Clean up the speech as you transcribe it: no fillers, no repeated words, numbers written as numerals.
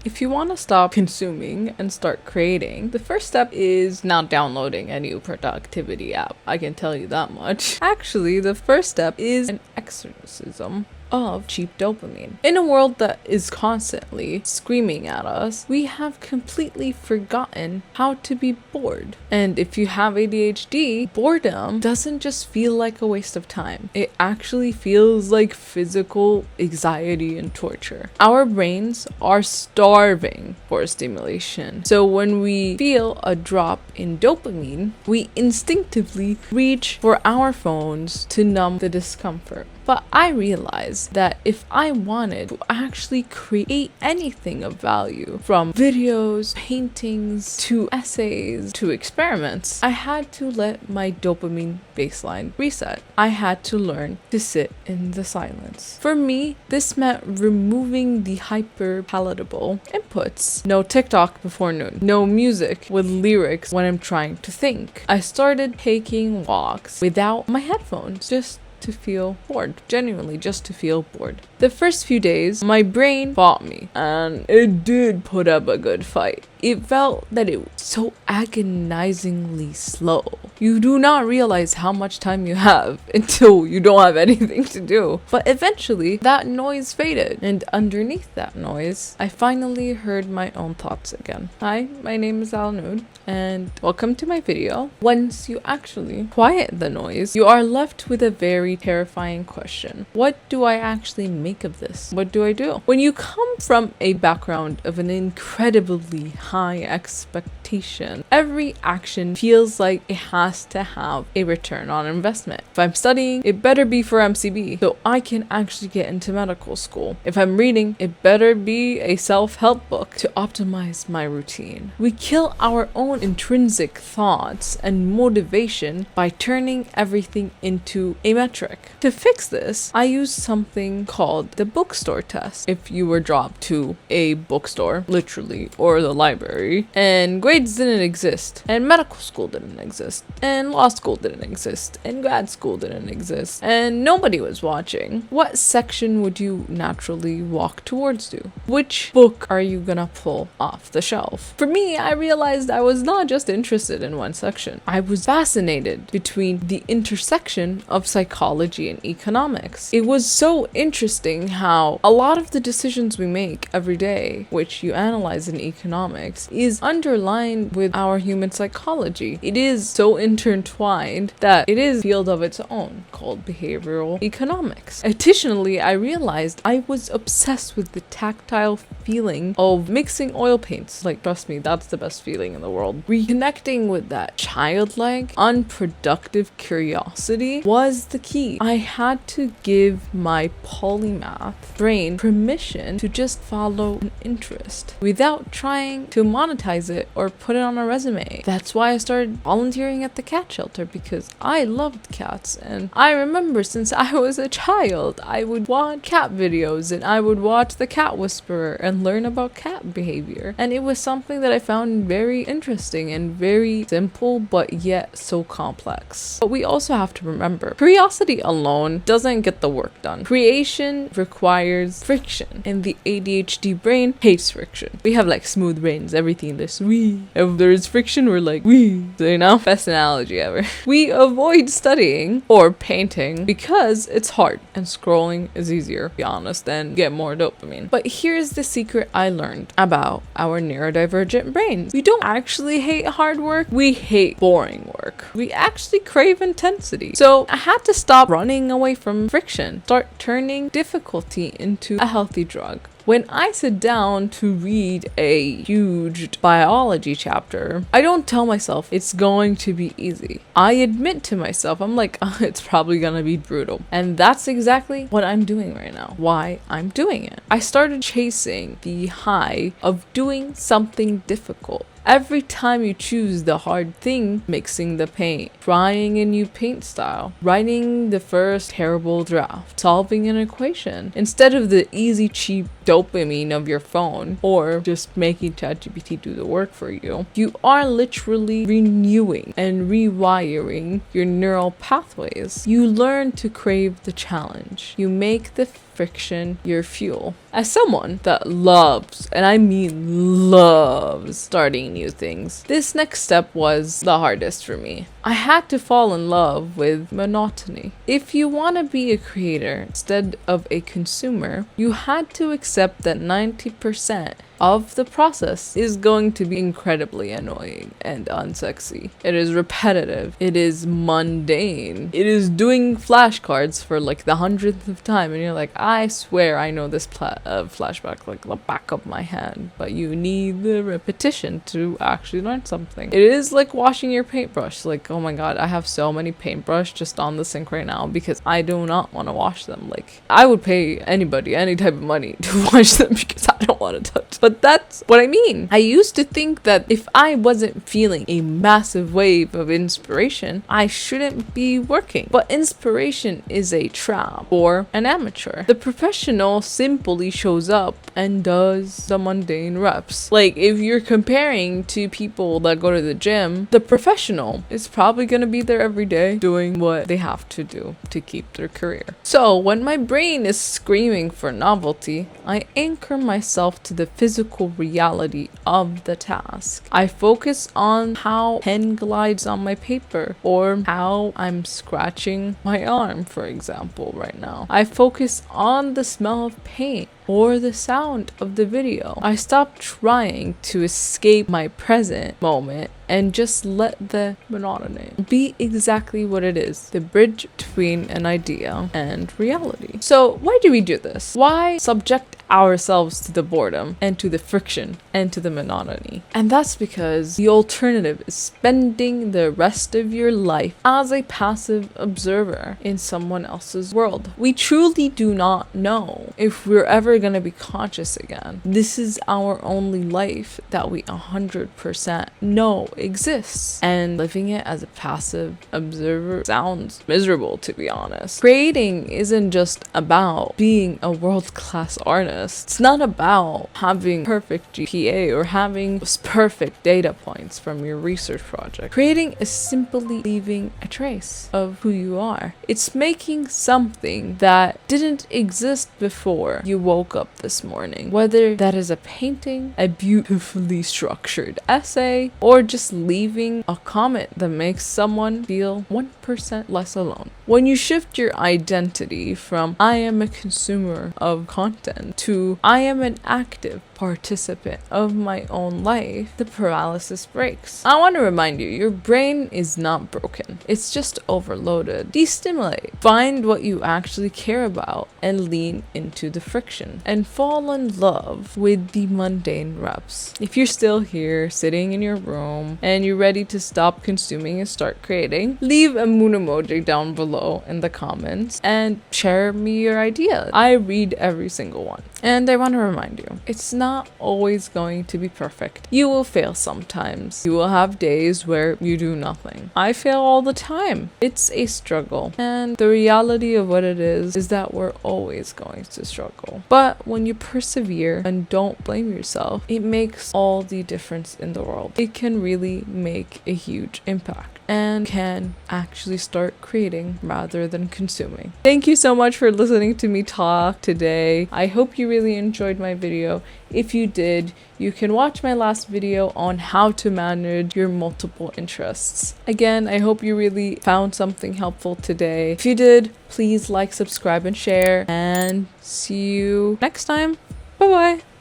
If you want to stop consuming and start creating, the first step is not downloading a new productivity app. I can tell you that much. Actually, the first step is an exorcism of cheap dopamine. In a world that is constantly screaming at us, we have completely forgotten how to be bored. And if you have ADHD, boredom doesn't just feel like a waste of time. It actually feels like physical anxiety and torture. Our brains are starving for stimulation. So when we feel a drop in dopamine, we instinctively reach for our phones to numb the discomfort. But I realized that if I wanted to actually create anything of value, from videos, paintings, to essays, to experiments, I had to let my dopamine baseline reset. I had to learn to sit in the silence. For me, this meant removing the hyper palatable inputs. No TikTok before noon. No music with lyrics when I'm trying to think. I started taking walks without my headphones, just to feel bored. Genuinely, just to feel bored. The first few days, my brain fought me, and it did put up a good fight. It felt that it was so agonizingly slow. You do not realize how much time you have until you don't have anything to do. But eventually, that noise faded, and underneath that noise, I finally heard my own thoughts again. Hi, my name is Alnud, and welcome to my video. Once you actually quiet the noise, you are left with a very terrifying question. What do I actually make of this? What do I do? When you come from a background of an incredibly high expectation, every action feels like it has to have a return on investment. If I'm studying, it better be for MCB so I can actually get into medical school. If I'm reading, it better be a self-help book to optimize my routine. We kill our own intrinsic thoughts and motivation by turning everything into a metric. To fix this, I use something called the bookstore test. If you were dropped to a bookstore, literally, or the library, and grades didn't exist, and medical school didn't exist, and law school didn't exist, and grad school didn't exist, and nobody was watching, what section would you naturally walk towards to? Which book are you gonna pull off the shelf? For me, I realized I was not just interested in one section. I was fascinated between the intersection of psychology and economics. It was so interesting how a lot of the decisions we make every day, which you analyze in economics, is underlined with our human psychology. It is so intertwined that it is a field of its own called behavioral economics. Additionally, I realized I was obsessed with the tactile feeling of mixing oil paints. Like, trust me, that's the best feeling in the world. Reconnecting with that childlike, unproductive curiosity was the key. I had to give my polymath brain permission to just follow an interest without trying to monetize it or put it on a resume. That's why I started volunteering at the cat shelter, because I loved cats. And I remember since I was a child, I would watch cat videos and I would watch The Cat Whisperer and learn about cat behavior. And it was something that I found very interesting and very simple, but yet so complex. But we also have to remember, curiosity alone doesn't get the work done. Creation requires friction, and the ADHD brain hates friction. We have like smooth brains, everything this wee. If there's friction, we're like wee. So, you know, best analogy ever. We avoid studying or painting because it's hard, and scrolling is easier, to be honest, and get more dopamine. But here's the secret I learned about our neurodivergent brains. We don't actually hate hard work, we hate boring work. We actually crave intensity. So I had to stop running away from friction, start turning difficulty into a healthy drug. When I sit down to read a huge biology chapter, I don't tell myself it's going to be easy. I admit to myself, I'm like, oh, it's probably gonna be brutal. And that's exactly what I'm doing right now. Why I'm doing it. I started chasing the high of doing something difficult. Every time you choose the hard thing, mixing the paint, trying a new paint style, writing the first terrible draft, solving an equation, instead of the easy, cheap dopamine of your phone, or just making ChatGPT do the work for you, you are literally renewing and rewiring your neural pathways. You learn to crave the challenge. You make the friction your fuel. As someone that loves, and I mean loves, starting new things, this next step was the hardest for me. I had to fall in love with monotony. If you want to be a creator instead of a consumer, you had to accept that 90% of the process is going to be incredibly annoying and unsexy. It is repetitive. It is mundane. It is doing flashcards for like the 100th time, and you're like, I swear I know this flashback like the back of my hand, but you need the repetition to actually learn something. It is like washing your paintbrush. Like, oh my god, I have so many paintbrush just on the sink right now because I do not want to wash them. Like, I would pay anybody any type of money to wash them because I don't want to touch. But that's what I mean. I used to think that if I wasn't feeling a massive wave of inspiration, I shouldn't be working. But inspiration is a trap for an amateur. The professional simply shows up and does the mundane reps. Like, if you're comparing to people that go to the gym, the professional is probably going to be there every day doing what they have to do to keep their career. So when my brain is screaming for novelty, I anchor myself to the physical reality of the task. I focus on how pen glides on my paper, or how I'm scratching my arm, for example, right now. I focus on the smell of paint or the sound of the video. I stop trying to escape my present moment and just let the monotony be exactly what it is, the bridge between an idea and reality. So why do we do this? Why subject ourselves to the boredom and to the friction and to the monotony? And that's because the alternative is spending the rest of your life as a passive observer in someone else's world. We truly do not know if we're ever going to be conscious again. This is our only life that we 100% know exists, and living it as a passive observer sounds miserable, to be honest. Creating isn't just about being a world-class artist. It's not about having perfect GPA or having perfect data points from your research project. Creating is simply leaving a trace of who you are. It's making something that didn't exist before you woke up this morning, whether that is a painting, a beautifully structured essay, or just leaving a comment that makes someone feel 1% less alone. When you shift your identity from I am a consumer of content to I am an active participant of my own life, the paralysis breaks. I want to remind you, your brain is not broken. It's just overloaded. Destimulate. Find what you actually care about and lean into the friction and fall in love with the mundane reps. If you're still here sitting in your room and you're ready to stop consuming and start creating, leave a moon emoji down below in the comments and share me your ideas. I read every single one. And I want to remind you, it's not always going to be perfect. You will fail sometimes. You will have days where you do nothing. I fail all the time. It's a struggle. And the reality of what it is that we're always going to struggle. But when you persevere and don't blame yourself, it makes all the difference in the world. It can really make a huge impact and can actually start creating rather than consuming. Thank you so much for listening to me talk today. I hope you really enjoyed my video. If you did, you can watch my last video on how to manage your multiple interests. Again, I hope you really found something helpful today. If you did, please like, subscribe, and share, and see you next time. Bye bye.